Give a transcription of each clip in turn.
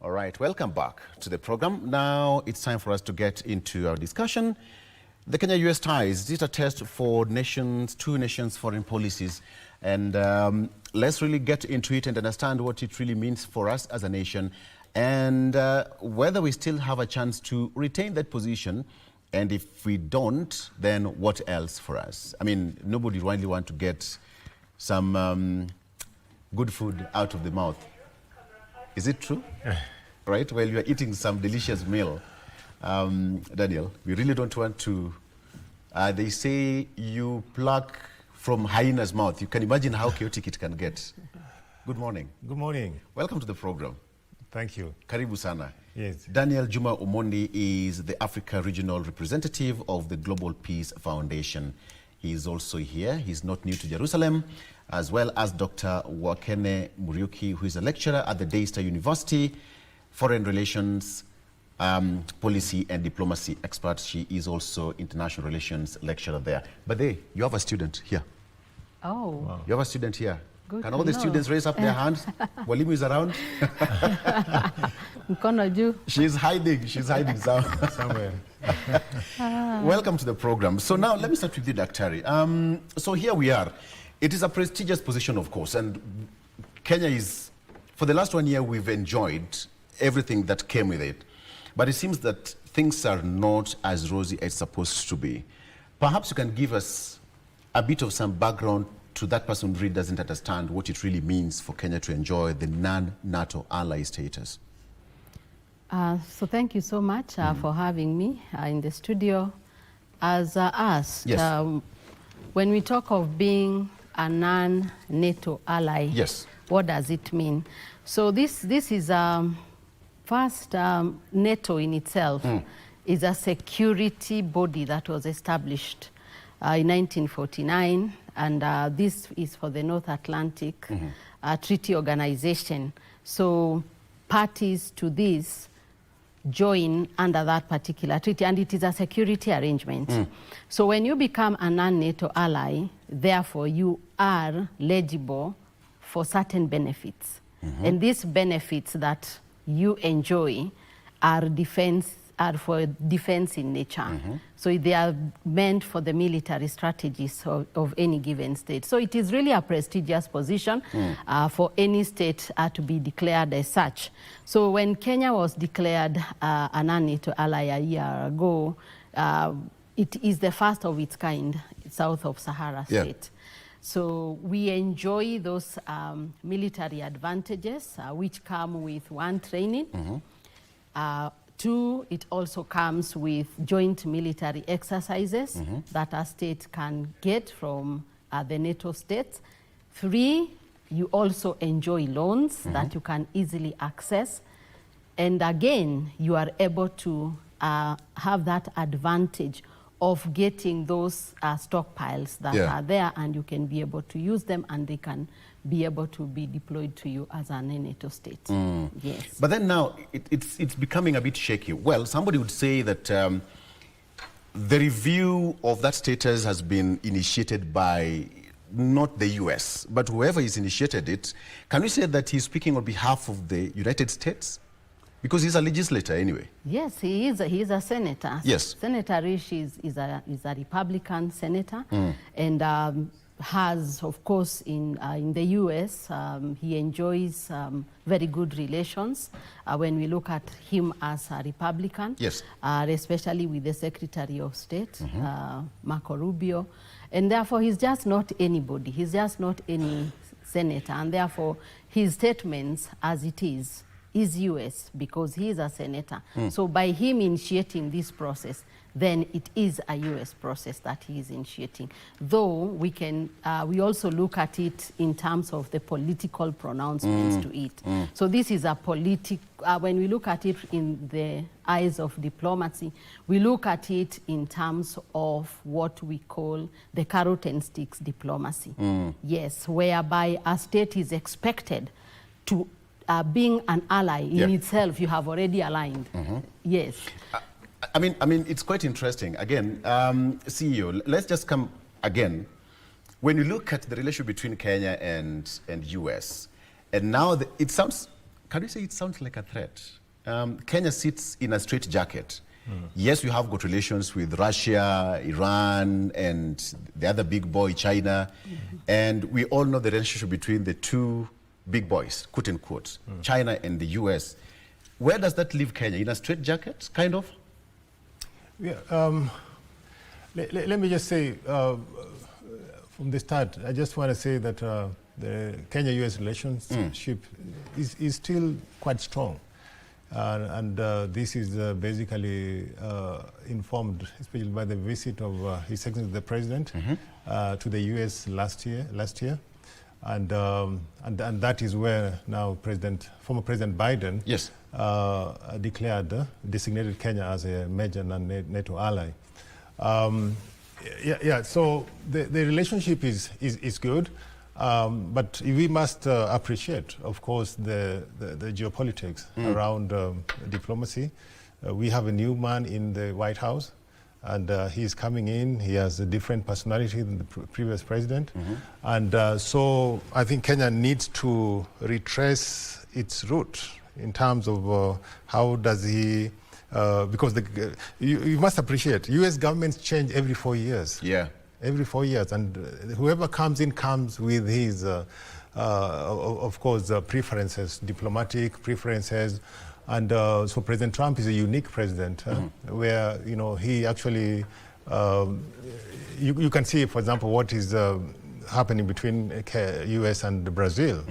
All right, welcome back to the program. Now it's time for us to get into our discussion. The Kenya-US ties, is it a test for two nations foreign policies? And let's really get into it and understand what it really means for us as a nation, and whether we still have a chance to retain that position. And if we don't, then what else for us? I mean, nobody really wants to get some good food out of the mouth. Is it true? Right? Well, you are eating some delicious meal. Daniel, we really don't want to... they say you pluck from hyena's mouth. You can imagine how chaotic it can get. Good morning. Good morning. Welcome to the program. Thank you. Karibu sana. Yes. Daniel Juma Omondi is the Africa Regional Representative of the Global Peace Foundation. He is also here. He's not new to Jerusalem, as well as Dr. Wakene Muriuki, who is a lecturer at the Daystar University, Foreign Relations, Policy and Diplomacy expert. She is also International Relations lecturer there. But you have a student here. Oh. Wow. You have a student here. Good. Can all the students raise up their hands? Walimu is around. She's hiding somewhere. Welcome to the program. So now let me start with you, Daktari. So here we are. It is a prestigious position, of course, and Kenya is, for the last 1 year, we've enjoyed everything that came with it. But it seems that things are not as rosy as supposed to be. Perhaps you can give us a bit of some background to that person who really doesn't understand what it really means for Kenya to enjoy the non-NATO ally status. So thank you so much for having me in the studio. As asked, yes. When we talk of being a non-NATO ally, yes, what does it mean? So this is first, NATO in itself is a security body that was established in 1949, and this is for the North Atlantic Treaty Organization. So parties to this join under that particular treaty, and it is a security arrangement. So when you become a non-NATO ally, therefore you are eligible for certain benefits. And these benefits that you enjoy are for defense in nature. So they are meant for the military strategies of any given state. So it is really a prestigious position for any state to be declared as such. So when Kenya was declared a non-NATO ally a year ago, it is the first of its kind south of Sahara state. So we enjoy those military advantages which come with one, training. Two, it also comes with joint military exercises that a state can get from the NATO states. Three, you also enjoy loans that you can easily access. And again, you are able to have that advantage of getting those stockpiles that are there, and you can be able to use them, and they can be able to be deployed to you as a NATO state. Yes. But then now it's becoming a bit shaky. Well, somebody would say that the review of that status has been initiated by not the US, but whoever is initiated it. Can we say that he's speaking on behalf of the United States? Because he's a legislator anyway. Yes, he is a senator. Yes. Senator Rishi is a Republican senator, and has, of course, in the US, he enjoys very good relations when we look at him as a Republican. Yes. Especially with the Secretary of State, Marco Rubio. And therefore, he's just not anybody. He's just not any senator. And therefore, his statements, as it is US, because he is a senator. So by him initiating this process, then it is a US process that he is initiating. Though we can, we also look at it in terms of the political pronouncements to it. So this is a when we look at it in the eyes of diplomacy, we look at it in terms of what we call the carrot and sticks diplomacy. Yes, whereby a state is expected to being an ally in itself, you have already aligned. Yes. I mean, it's quite interesting. Again, CEO, let's just come again. When you look at the relationship between Kenya and US, and now it sounds can you say it sounds like a threat? Kenya sits in a straitjacket. Yes, we have got relations with Russia, Iran, and the other big boy, China. And we all know the relationship between the two big boys, quote unquote, China and the US. Where does that leave Kenya? In a straitjacket, kind of? Yeah, let me just say, from the start, I just want to say that the Kenya-US relationship is still quite strong. And this is basically informed, especially by the visit of His Excellency the President to the US last year. And that is where now former President Biden designated Kenya as a major non-NATO ally. So the relationship is good, but we must appreciate, of course, the geopolitics around diplomacy. We have a new man in the White House, and he's coming in. He has a different personality than the previous president. And so I think Kenya needs to retrace its route in terms of how does he, because you must appreciate, U.S. governments change every 4 years. Yeah. Every 4 years, and whoever comes in comes with his, of course, preferences, diplomatic preferences. And so President Trump is a unique president where, he actually, you can see, for example, what is happening between US and Brazil,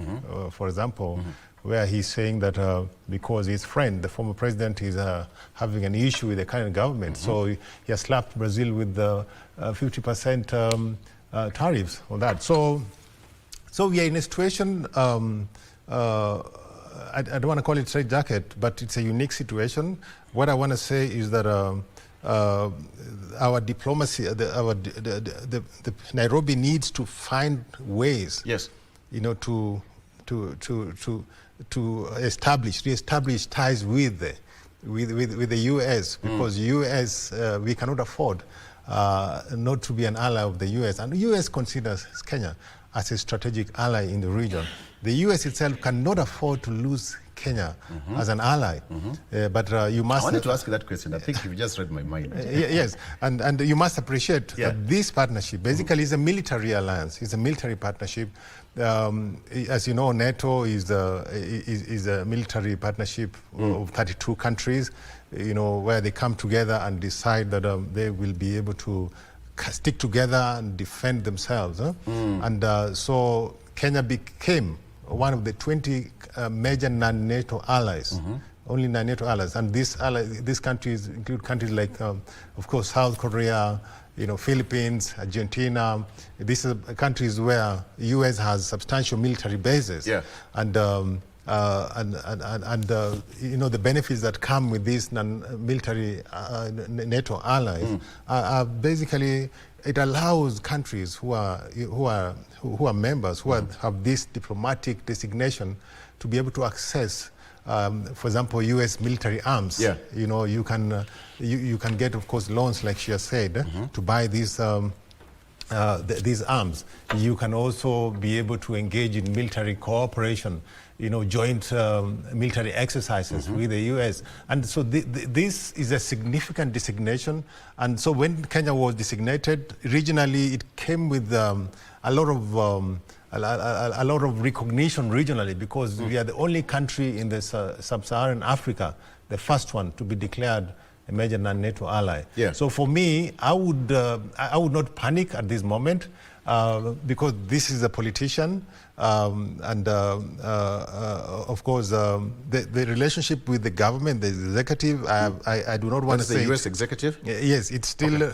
for example, where he's saying that because his friend, the former president, is having an issue with the current government, so he has slapped Brazil with the 50% tariffs on that. So we are in a situation, I don't want to call it straitjacket, but it's a unique situation. What I want to say is that our diplomacy, the Nairobi needs to find ways, to reestablish ties with the U.S. because U.S. We cannot afford not to be an ally of the U.S. and the U.S. considers Kenya as a strategic ally in the region. The U.S. itself cannot afford to lose Kenya as an ally, but you must... I wanted to ask you that question. I think you've just read my mind. Yes, and you must appreciate that this partnership basically is a military alliance. It's a military partnership. As you know, NATO is a military partnership of 32 countries, where they come together and decide that they will be able to stick together and defend themselves. And so Kenya became one of the 20 major non-NATO allies, only non-NATO allies. And these countries include countries like, of course, South Korea, Philippines, Argentina. These are countries where U.S. has substantial military bases. Yeah. And the benefits that come with these military NATO allies are basically, it allows countries who are members, who have this diplomatic designation, to be able to access, for example, U.S. military arms. Yeah. You can get, of course, loans, like she has said, to buy these arms. You can also be able to engage in military cooperation, joint military exercises with the U.S. And so this is a significant designation. And so when Kenya was designated, regionally, it came with a lot of recognition regionally, because we are the only country in the sub-Saharan Africa, the first one to be declared a major non-NATO ally. Yeah. So for me, I would not panic at this moment, because this is a politician, and of course the relationship with the government, the executive, I do not want to say the U.S. executive. Yes, it's still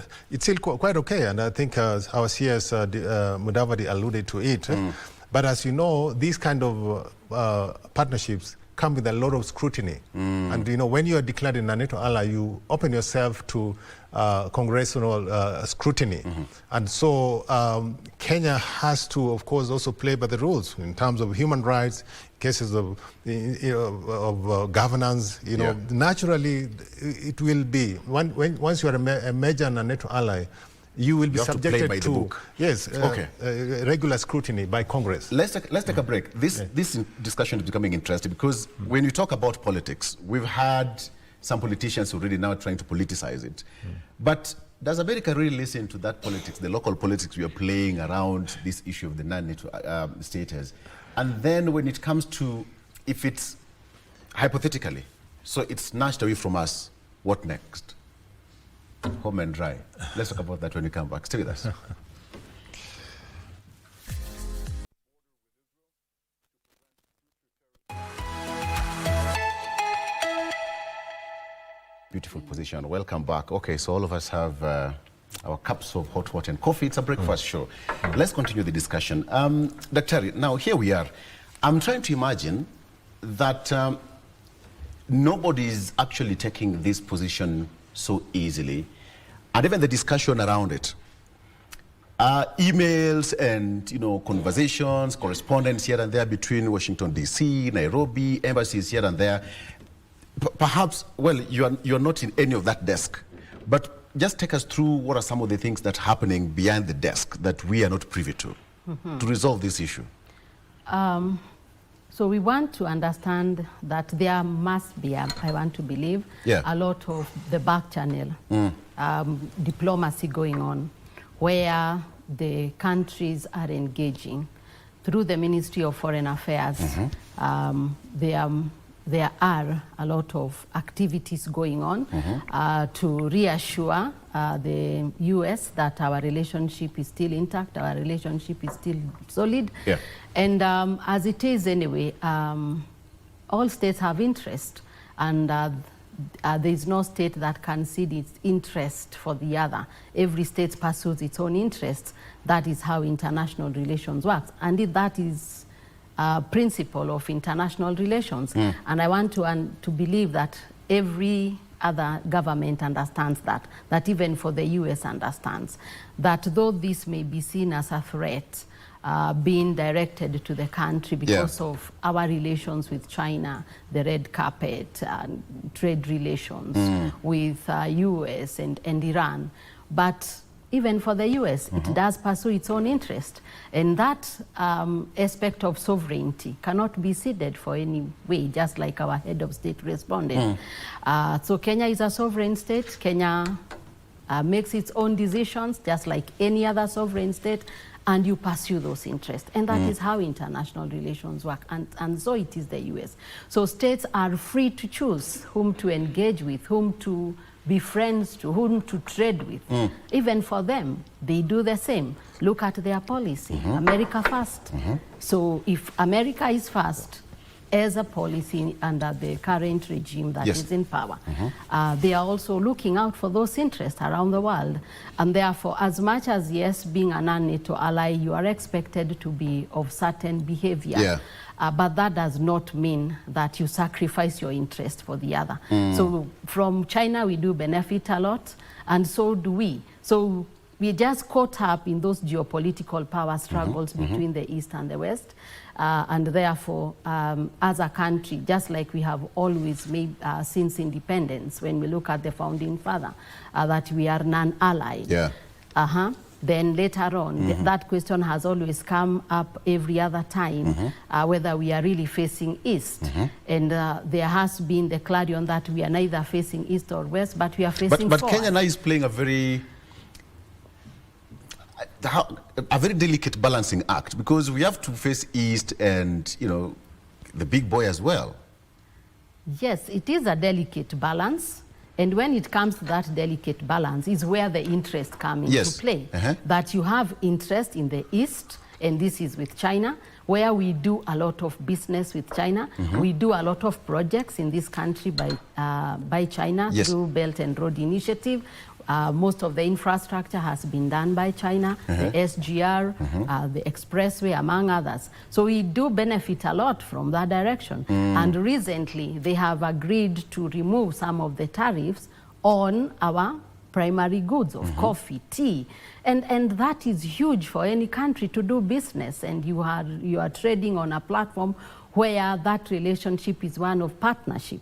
quite okay, and I think our CS Mudavadi alluded to it. But as you know, these kind of partnerships come with a lot of scrutiny. And when you are declared a non-NATO ally, you open yourself to congressional scrutiny. And so Kenya has to, of course, also play by the rules in terms of human rights, cases of governance. Naturally, it will be, once you are a major non-NATO ally, you will be You have to play subjected by the to book. yes, Okay. Regular scrutiny by Congress. Let's take a break. This discussion is becoming interesting because when you talk about politics, we've had some politicians who really now trying to politicize it. But does America really listen to that politics, the local politics we are playing around this issue of the non-NATO status? And then when it comes to, if it's hypothetically, so it's snatched away from us, what next? Home and dry. Let's talk about that when we come back. Stay with us. Beautiful position. Welcome back. Okay, so all of us have our cups of hot water and coffee. It's a breakfast show. Let's continue the discussion. Dr. Now, here we are. I'm trying to imagine that nobody is actually taking this position so easily, and even the discussion around it. Emails and conversations, correspondence here and there between Washington, D.C., Nairobi, embassies here and there. Perhaps, well, you're not in any of that desk, but just take us through what are some of the things that are happening behind the desk that we are not privy to resolve this issue. So we want to understand that there must be, I want to believe, a lot of the back channel diplomacy going on, where the countries are engaging through the Ministry of Foreign Affairs. There are a lot of activities going on to reassure the U.S. that our relationship is still intact, our relationship is still solid. And as it is anyway, all states have interest, and there is no state that can cede its interest for the other. Every state pursues its own interests. That is how international relations works. And that is principle of international relations. And I want to believe that every other government understands that even for the US understands, that though this may be seen as a threat being directed to the country because of our relations with China, the red carpet, trade relations with US and Iran, but even for the US, it does pursue its own interest. And that aspect of sovereignty cannot be ceded for any way, just like our head of state responded. So Kenya is a sovereign state. Kenya makes its own decisions, just like any other sovereign state, and you pursue those interests. And that is how international relations work. And so it is the US. So states are free to choose whom to engage with, whom to be friends to, whom to trade with. Even for them, they do the same. Look at their policy, America first. So if America is first as a policy under the current regime that is in power, they are also looking out for those interests around the world. And therefore, as much as, yes, being a non-NATO ally, you are expected to be of certain behavior. But that does not mean that you sacrifice your interest for the other. So from China, we do benefit a lot, and so do we. So we just caught up in those geopolitical power struggles between the East and the West. And therefore, as a country, just like we have always made since independence, when we look at the founding father, that we are non-allied. Then later on, that question has always come up every other time, whether we are really facing East. And there has been the clarion that we are neither facing East or West, but we are facing But Kenya now is playing a very delicate balancing act, because we have to face East and, the big boy as well. Yes, it is a delicate balance. And when it comes to that delicate balance is where the interest comes into play. That you have interest in the East, and this is with China, where we do a lot of business with China. We do a lot of projects in this country by China through Belt and Road Initiative. Most of the infrastructure has been done by China, the SGR, the expressway, among others. So we do benefit a lot from that direction. And recently, they have agreed to remove some of the tariffs on our primary goods of coffee, tea. And that is huge for any country to do business. And you are trading on a platform where that relationship is one of partnership.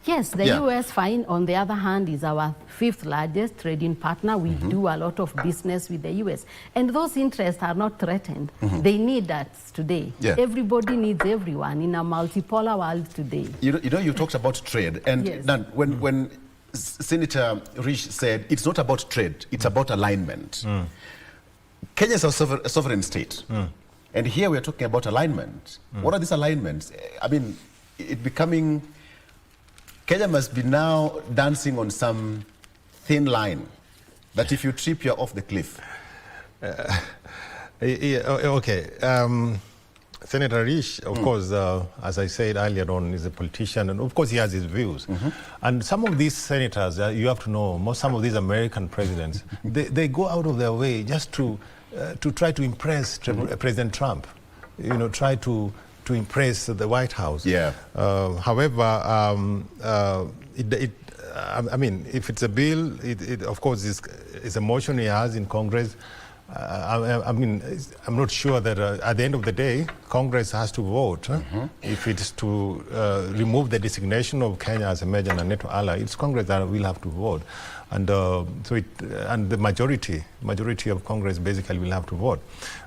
Yes, the US, fine, on the other hand, is our 5th largest trading partner. We do a lot of business with the US. And those interests are not threatened. They need us today. Yeah. Everybody needs everyone in a multipolar world today. You know, you talked about trade. And Yes. Nan, when Senator Rich said it's not about trade, it's about alignment. Kenya is a sovereign state. And here we are talking about alignment. What are these alignments? I mean, it becoming... Kenya must be now dancing on some thin line that if you trip, you're off the cliff. Okay. Senator Rich, of course, as I said earlier on, is a politician, and of course he has his views. And some of these senators, you have to know, some of these American presidents, they go out of their way just to try to impress President Trump, you know, try to impress the White House. Yeah. However, I mean, if it's a bill, it of course is a motion he has in Congress. I mean, I'm not sure that at the end of the day, Congress has to vote. If it's to remove the designation of Kenya as a major NATO ally, it's Congress that will have to vote. And and the majority of Congress basically will have to vote.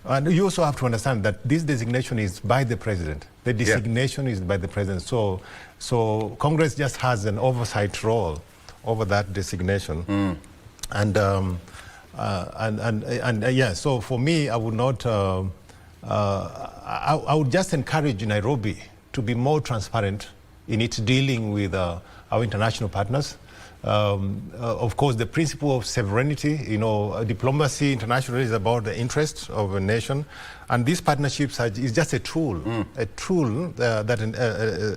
And you also have to understand that this designation is by the president. The designation is by the president. So Congress just has an oversight role over that designation. Yeah, so for me, I would not, I would just encourage Nairobi to be more transparent in its dealing with our international partners. Of course, the principle of sovereignty, you know, diplomacy internationally is about the interests of a nation. And these partnerships is just a tool that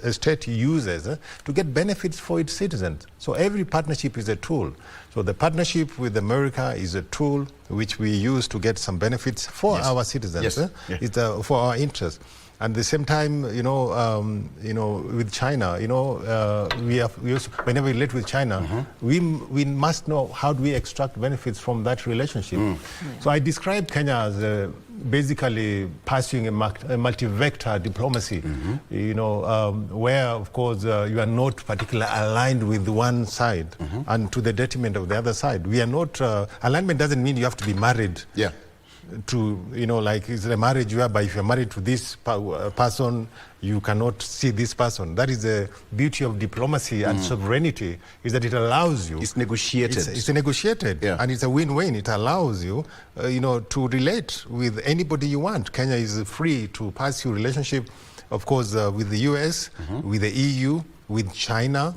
a state uses to get benefits for its citizens. So every partnership is a tool. So the partnership with America is a tool which we use to get some benefits for our citizens. It's for our interests. And at the same time, you know, with China, you know, we also, whenever we relate with China, we must know how do we extract benefits from that relationship. So I describe Kenya as basically pursuing a multi-vector diplomacy, you know, where, of course, you are not particularly aligned with one side and to the detriment of the other side. We are not, alignment doesn't mean you have to be married. To, you know, like it's a marriage whereby if you're married to this person, you cannot see this person. That is the beauty of diplomacy and sovereignty, is that it allows you. It's negotiated. It's negotiated, and it's a win-win. It allows you, you know, to relate with anybody you want. Kenya is free to pursue relationship, of course, with the US, with the EU, with China,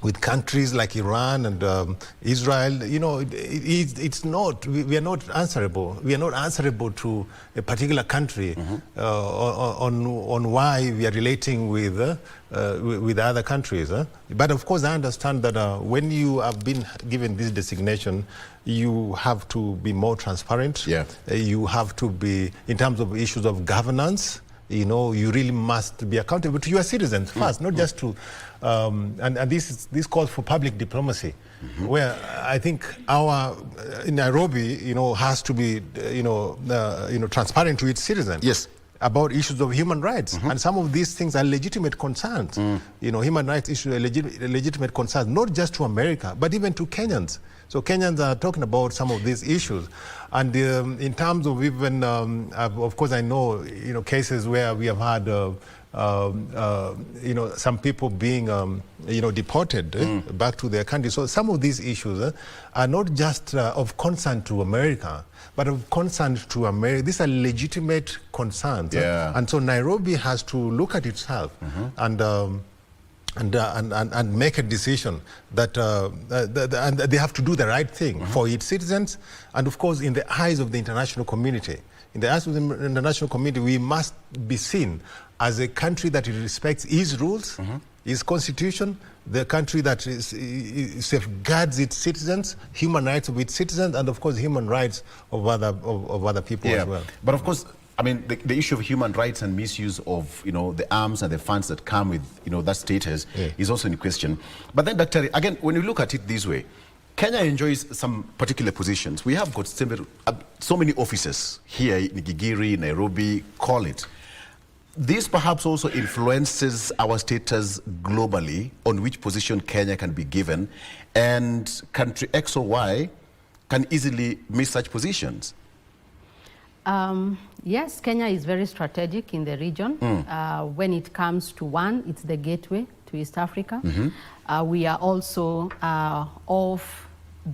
with countries like Iran and Israel. You know, it's not, we are not answerable. We are not answerable to a particular country on why we are relating with other countries. But of course, I understand that when you have been given this designation, you have to be more transparent. You have to be, in terms of issues of governance, you know, you really must be accountable to your citizens first, not just to, and this calls for public diplomacy, where I think our Nairobi, you know, has to be, transparent to its citizens. About issues of human rights, and some of these things are legitimate concerns. You know, human rights issues are legitimate concerns, not just to America, but even to Kenyans. So Kenyans are talking about some of these issues, and in terms of even, of course, I know, you know, cases where we have had, you know, some people being, you know, deported back to their country. So some of these issues are not just of concern to America, but of concern to America. These are legitimate concerns, and so Nairobi has to look at itself and make a decision that and they have to do the right thing for its citizens, and of course in the eyes of the international community. In the eyes of the international community, we must be seen as a country that respects its rules, its constitution, the country that safeguards its citizens, human rights of its citizens, and of course human rights of other people as well. But of course, I mean, the issue of human rights and misuse of, you know, the arms and the funds that come with, you know, that status is also in question. But then, Dr. again, when you look at it this way, Kenya enjoys some particular positions. We have got so many offices here in Gigiri, Nairobi, call it. This perhaps also influences our status globally on which position Kenya can be given, and country X or Y can easily miss such positions. Yes, Kenya is very strategic in the region. When it comes to one, it's the gateway to East Africa. We are also of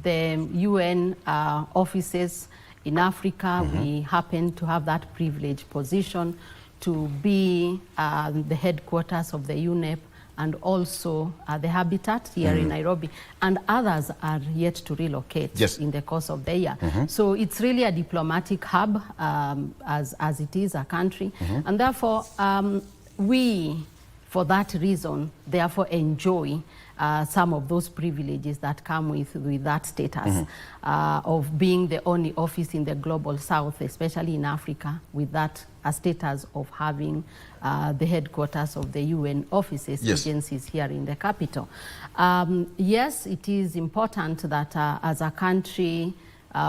the UN offices in Africa. We happen to have that privileged position to be the headquarters of the UNEP and also the Habitat here in Nairobi, and others are yet to relocate in the course of the year. So it's really a diplomatic hub as it is a country, and therefore we, for that reason, therefore enjoy some of those privileges that come with that status of being the only office in the global south, especially in Africa, with that status of having the headquarters of the UN offices, agencies here in the capital. Yes, it is important that as a country,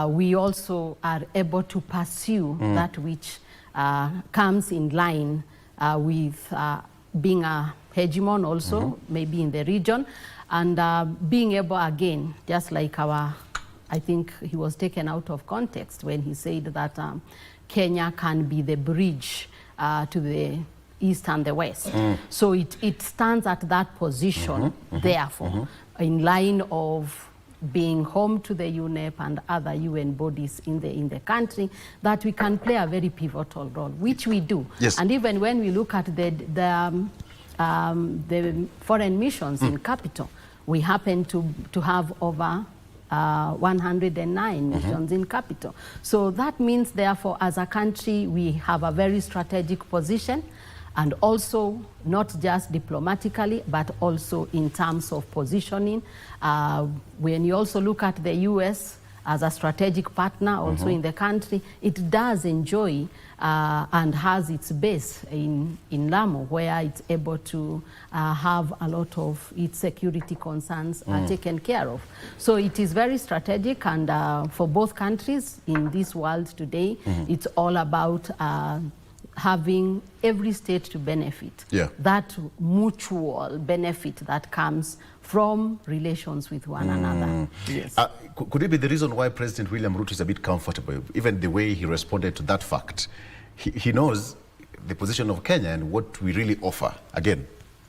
we also are able to pursue that which comes in line with being a hegemon also, maybe in the region, and being able again, just like I think he was taken out of context when he said that Kenya can be the bridge to the East and the West. So it stands at that position, therefore, in line of being home to the UNEP and other UN bodies in the country, that we can play a very pivotal role, which we do. And even when we look at the foreign missions in capital, we happen to have over 109 missions in capital. So that means, therefore, as a country, we have a very strategic position, and also not just diplomatically, but also in terms of positioning. When you also look at the US as a strategic partner also in the country, it does enjoy and has its base in Lamu, where it's able to have a lot of its security concerns taken care of. So it is very strategic, and for both countries in this world today, it's all about having every state to benefit. That mutual benefit that comes from relations with one another. Could it be the reason why President William Ruto is a bit comfortable, even the way he responded to that fact? He knows the position of Kenya and what we really offer, again,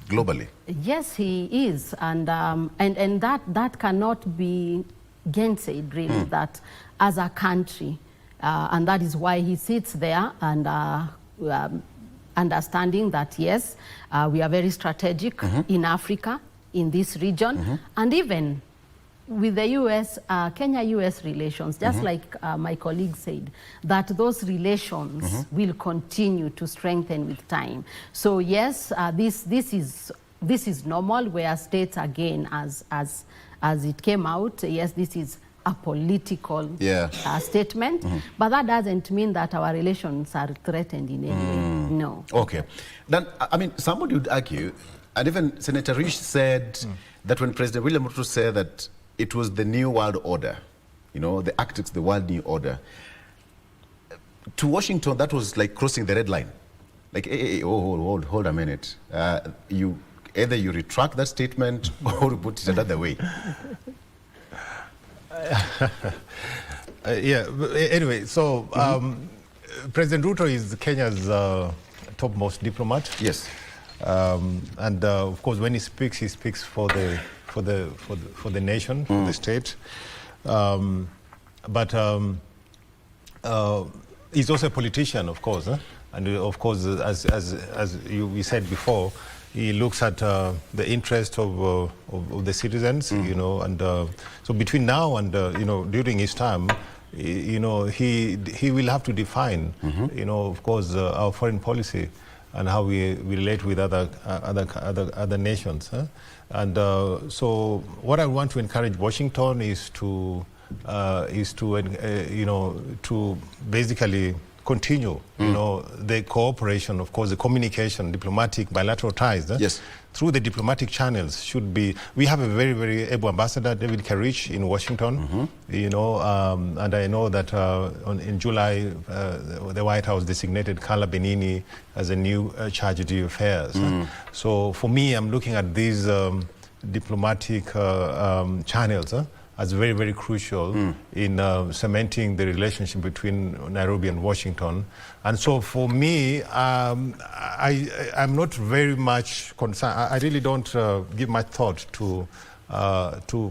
globally. Yes, he is, and that cannot be gainsaid, really, that as a country, and that is why he sits there and understanding that, yes, we are very strategic in Africa, in this region, and even with the US, Kenya-US relations, just like my colleague said, that those relations will continue to strengthen with time. So yes, this is normal, where states, again, as it came out, yes, this is a political statement, but that doesn't mean that our relations are threatened in any way. No. Okay. Then, I mean, somebody would argue, and even Senator Risch said that when President William Ruto said that it was the new world order, you know, the Arctic's the world new order, to Washington, that was like crossing the red line. Like, hey, hold a minute. Either you retract that statement or put it another way. Anyway, so President Ruto is Kenya's topmost diplomat. Yes. And of course, when he speaks for the nation, for the state. But he's also a politician, of course, and of course, as we said before, he looks at the interest of the citizens, you know, and so between now and you know, during his term, you know, he will have to define, you know, of course, our foreign policy and how we relate with other nations. And so what I want to encourage Washington is to you know, to basically continue, you know, the cooperation, of course, the communication, diplomatic, bilateral ties. Yes. Through the diplomatic channels should be. We have a very, very able ambassador, David Karich, in Washington. You know, and I know that in July, the White House designated Carla Benini as a new charge of affairs. So for me, I'm looking at these diplomatic channels as very, very crucial in cementing the relationship between Nairobi and Washington. And so for me, I'm not very much concerned. I really don't give much thought to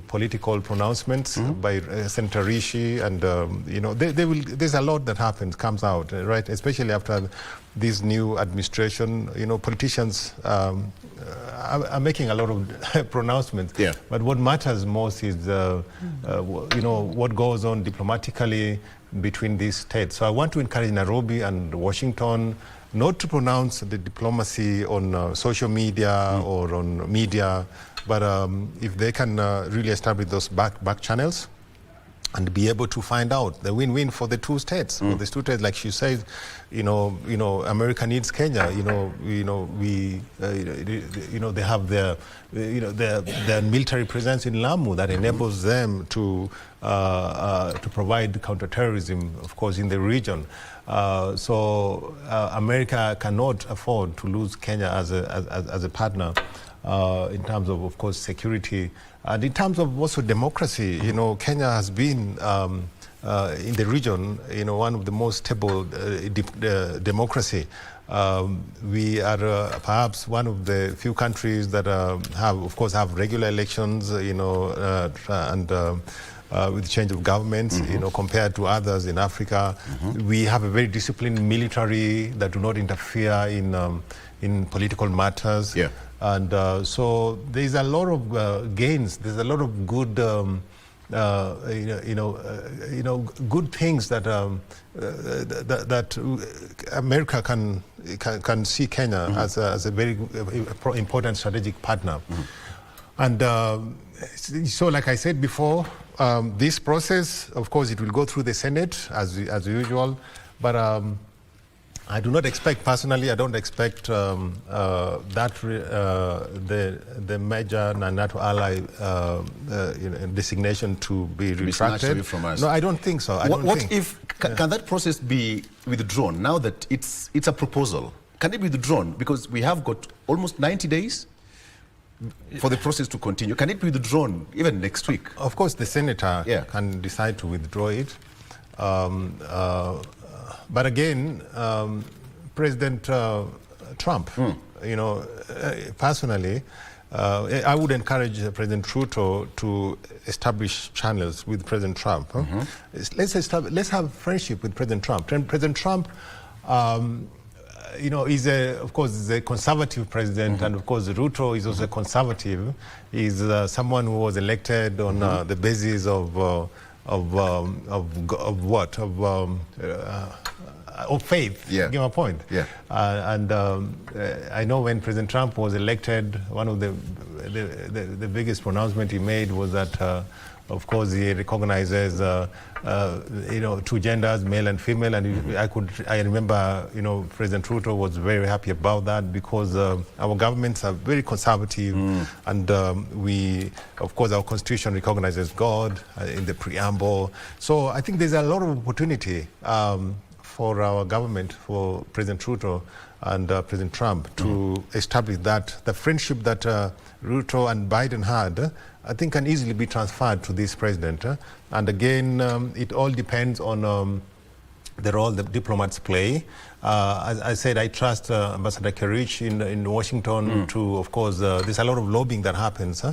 political pronouncements by Senator Rishi, and you know, there's a lot that comes out, right? Especially after this new administration. You know, politicians are making a lot of pronouncements. Yeah. But what matters most is you know, what goes on diplomatically between these states. So I want to encourage Nairobi and Washington not to pronounce the diplomacy on social media or on media, but if they can really establish those back channels and be able to find out the win-win for the two states. For the two states, like she said, you know, America needs Kenya. You know, they have their military presence in Lamu that enables them to provide counterterrorism, of course, in the region. So America cannot afford to lose Kenya as a partner. In terms of course, security, and in terms of also democracy. You know, Kenya has been in the region, you know, one of the most stable democracy. We are perhaps one of the few countries that have regular elections, you know, and with the change of governments, you know, compared to others in Africa. We have a very disciplined military that do not interfere in political matters. Yeah. And so there's a lot of gains. There's a lot of good, good things that America can see Kenya as a very important strategic partner. And so, like I said before, this process, of course, it will go through the Senate as usual, but. I do not expect, personally, I don't expect that the major NonNATO ally designation to be retracted. From us. No, I don't think so. Can that process be withdrawn now that it's a proposal? Can it be withdrawn? Because we have got almost 90 days for the process to continue. Can it be withdrawn even next week? Of course, the senator can decide to withdraw it. But again, President Trump, you know, personally, I would encourage President Ruto to establish channels with President Trump. Let's have friendship with President Trump. President Trump, you know, of course, is a conservative president, and of course, Ruto is also a conservative. He's someone who was elected on the basis of faith. Yeah. Give a point. Yeah. And I know when President Trump was elected, one of the biggest pronouncement he made was that, of course, he recognizes you know, two genders, male and female, and I remember, you know, President Ruto was very happy about that because our governments are very conservative, and of course, our constitution recognizes God in the preamble. So I think there's a lot of opportunity for our government, for President Ruto and President Trump to establish that the friendship that Ruto and Biden had, I think can easily be transferred to this president. And again, it all depends on the role the diplomats play. As I said, I trust Ambassador Karich in Washington to, of course, there's a lot of lobbying that happens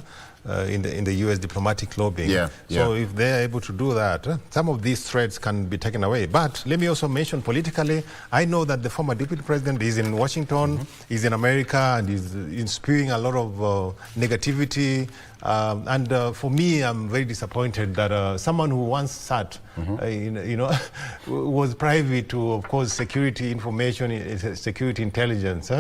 in the U.S. diplomatic lobbying. So if they're able to do that, some of these threats can be taken away. But let me also mention politically, I know that the former deputy president is in Washington, is in America, and is spewing a lot of negativity. And for me, I'm very disappointed that someone who once sat, you know, was privy to, of course, security information, security intelligence.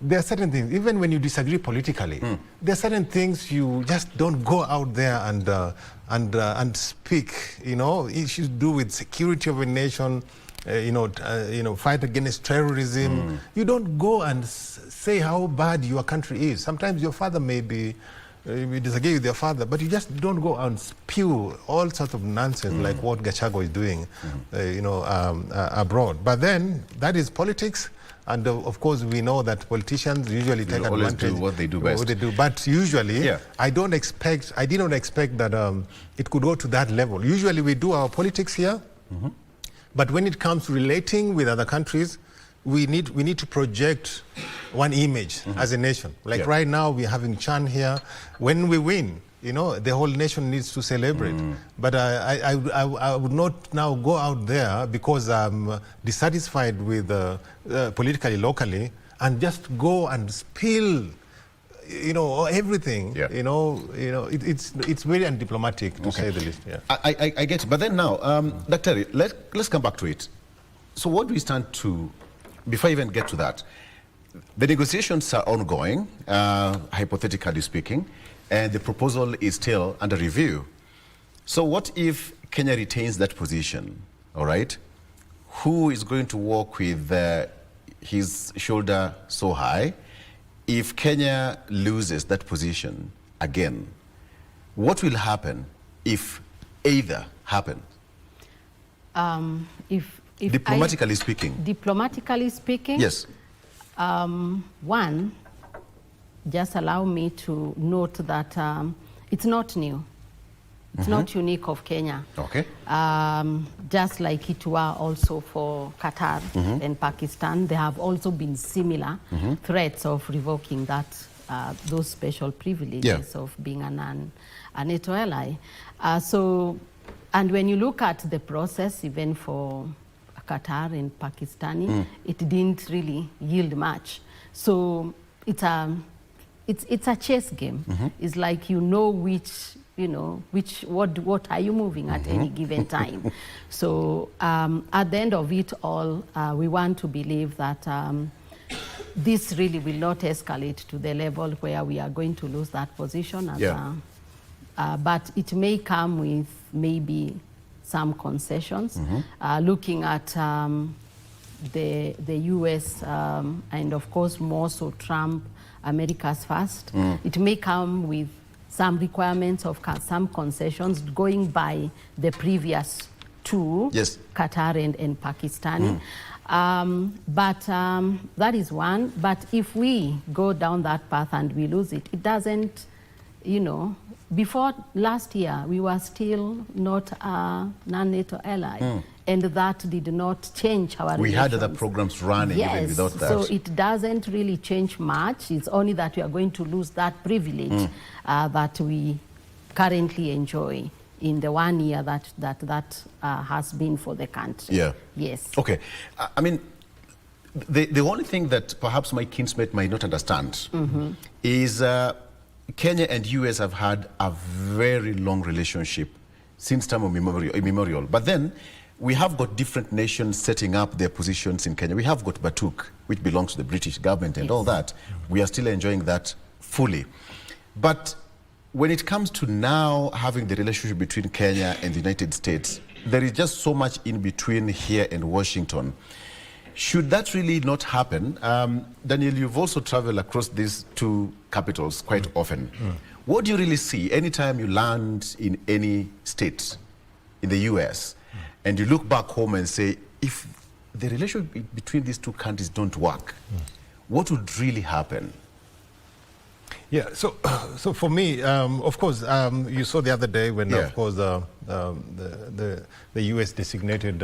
There are certain things, even when you disagree politically, there are certain things you just don't go out there and speak. You know, issues to do with security of a nation, fight against terrorism. You don't go and say how bad your country is. Sometimes your father may be, you disagree with your father, but you just don't go and spew all sorts of nonsense like what Gachagua is doing, abroad. But then that is politics. And of course, we know that politicians usually take advantage of what they do best. What they do. But usually, I did not expect that it could go to that level. Usually, we do our politics here, but when it comes to relating with other countries, we need to project one image as a nation. Like right now, we're having Chan here. When we win, the whole nation needs to celebrate. But I would not now go out there because I'm dissatisfied with politically, locally, and just go and spill, everything. It's very undiplomatic, to say the least. I get it. But then now, Dr. Let's come back to it. So what do we stand to, before I even get to that, the negotiations are ongoing, hypothetically speaking, and the proposal is still under review. So what if Kenya retains that position, all right? Who is going to walk with his shoulder so high? If Kenya loses that position again, what will happen if either happens? Diplomatically speaking. Diplomatically speaking? Yes. One, just allow me to note that it's not new. It's not unique of Kenya. Okay. Just like it were also for Qatar and Pakistan, there have also been similar threats of revoking those special privileges of being a NATO ally. And when you look at the process, even for Qatar and Pakistani, it didn't really yield much. So it's a chess game. It's like what are you moving at any given time. So at the end of it all, we want to believe that this really will not escalate to the level where we are going to lose that position. But it may come with maybe some concessions, looking at the US and of course more so Trump, America's first. It may come with some requirements of some concessions going by the previous two, Qatar and Pakistani. But that is one. But if we go down that path and we lose it, it doesn't, before last year, we were still not a non-NATO ally. And that did not change our relations. We had other programs running even without that. So it doesn't really change much. It's only that we are going to lose that privilege that we currently enjoy in the 1 year that has been for the country. Yes. Okay. I mean, the only thing that perhaps my kinsmate might not understand is Kenya and US have had a very long relationship since time immemorial. But then we have got different nations setting up their positions in Kenya. We have got Batuk, which belongs to the British government and all that. We are still enjoying that fully. But when it comes to now having the relationship between Kenya and the United States, there is just so much in between here and Washington. Should that really not happen, Daniel, you've also traveled across these two capitals quite often. What do you really see anytime you land in any state in the US and you look back home and say, if the relationship between these two countries don't work, what would really happen? Yeah, so for me, of course, you saw the other day when, of course, the U.S. designated,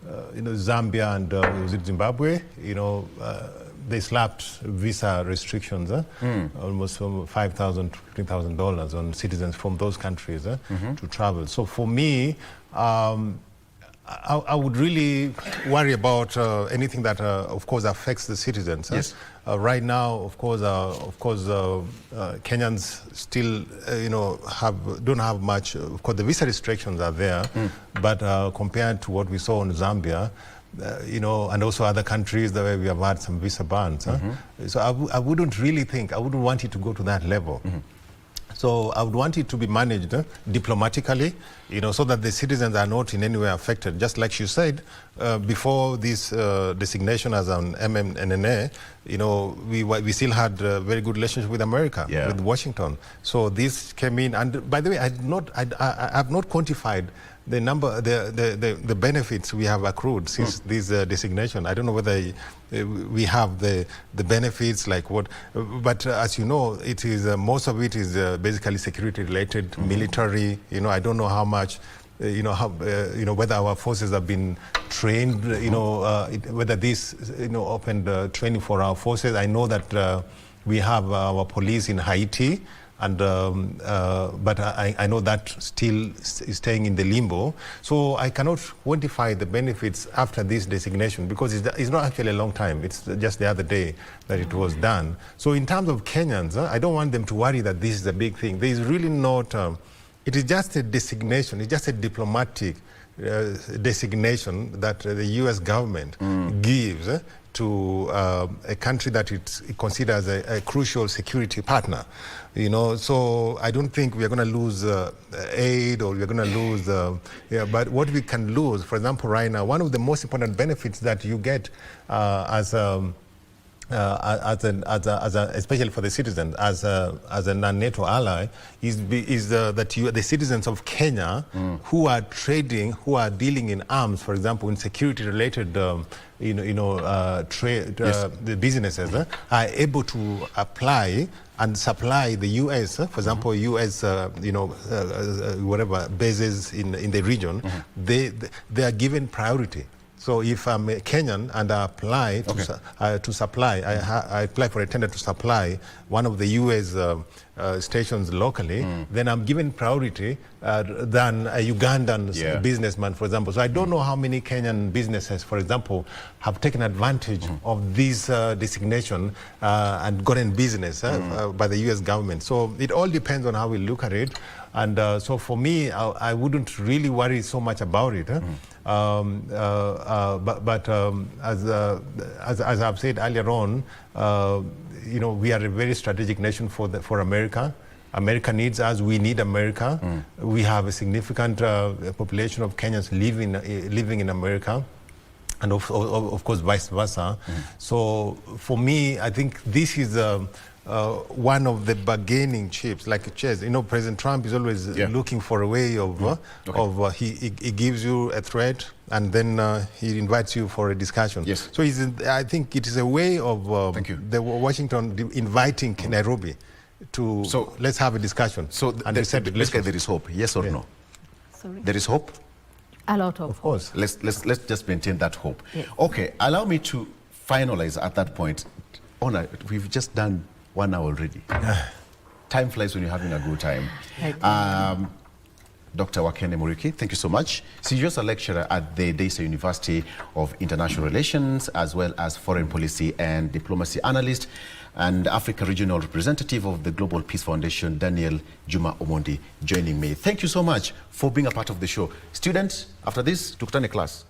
Zambia and was it Zimbabwe, they slapped visa restrictions, almost from $5,000 to $15,000 on citizens from those countries to travel. So for me, I would really worry about anything that, of course, affects the citizens. Right now, of course, Kenyans still, don't have much. Of course, the visa restrictions are there, but compared to what we saw in Zambia, and also other countries where we have had some visa bans. So I wouldn't want it to go to that level. So I would want it to be managed diplomatically, so that the citizens are not in any way affected. Just like you said, before this designation as an MNNA, you know, we still had a very good relationship with America, with Washington. So this came in, and by the way, I have not quantified the number, the benefits we have accrued since this designation. I don't know whether we have the benefits like what, but as you know, it is most of it is basically security related, military. You know, I don't know how much. You know, how, you know, whether our forces have been trained, you know, whether this, you know, opened training for our forces. I know that we have our police in Haiti, and but I know that still is staying in the limbo. So I cannot quantify the benefits after this designation, because it's not actually a long time. It's just the other day that it was done. So in terms of Kenyans, I don't want them to worry that this is a big thing. There is really not. It is just a designation. It's just a diplomatic designation that the U.S. government gives to a country that it considers a crucial security partner. You know, so I don't think we are going to lose aid, or we are going to lose. But what we can lose, for example, right now, one of the most important benefits that you get especially for the citizens, as a non-NATO ally, is that the citizens of Kenya who are trading, who are dealing in arms, for example, in security-related, the businesses are able to apply and supply the U.S. For example, U.S. Whatever bases in the region, they are given priority. So if I'm a Kenyan and I apply to supply, I apply for a tender to supply one of the U.S. Stations locally, then I'm given priority than a Ugandan businessman, for example. So I don't know how many Kenyan businesses, for example, have taken advantage of this designation and gotten business by the U.S. government. So it all depends on how we look at it. And so for me, I wouldn't really worry so much about it. As I've said earlier on, you know, we are a very strategic nation for America. America needs us. We need America. We have a significant population of Kenyans living in America, and of course vice versa. So for me, I think this is one of the bargaining chips, like chess. You know, President Trump is always looking for a way of, he gives you a threat, and then he invites you for a discussion. Yes. So I think it is a way of the Washington inviting Nairobi to, let's have a discussion. So let's get there is hope, yes or no? Sorry? There is hope? A lot of Of course. Let's just maintain that hope. Yes. Okay, allow me to finalize at that point. Honor, we've just done 1 hour already. Time flies when you're having a good time. Dr. Wakene Muriuki, thank you so much. So you're a lecturer at the Daystar University of International Relations, as well as Foreign Policy and Diplomacy Analyst, and Africa Regional Representative of the Global Peace Foundation, Daniel Juma Omondi, joining me. Thank you so much for being a part of the show. Students, after this, tukutane class.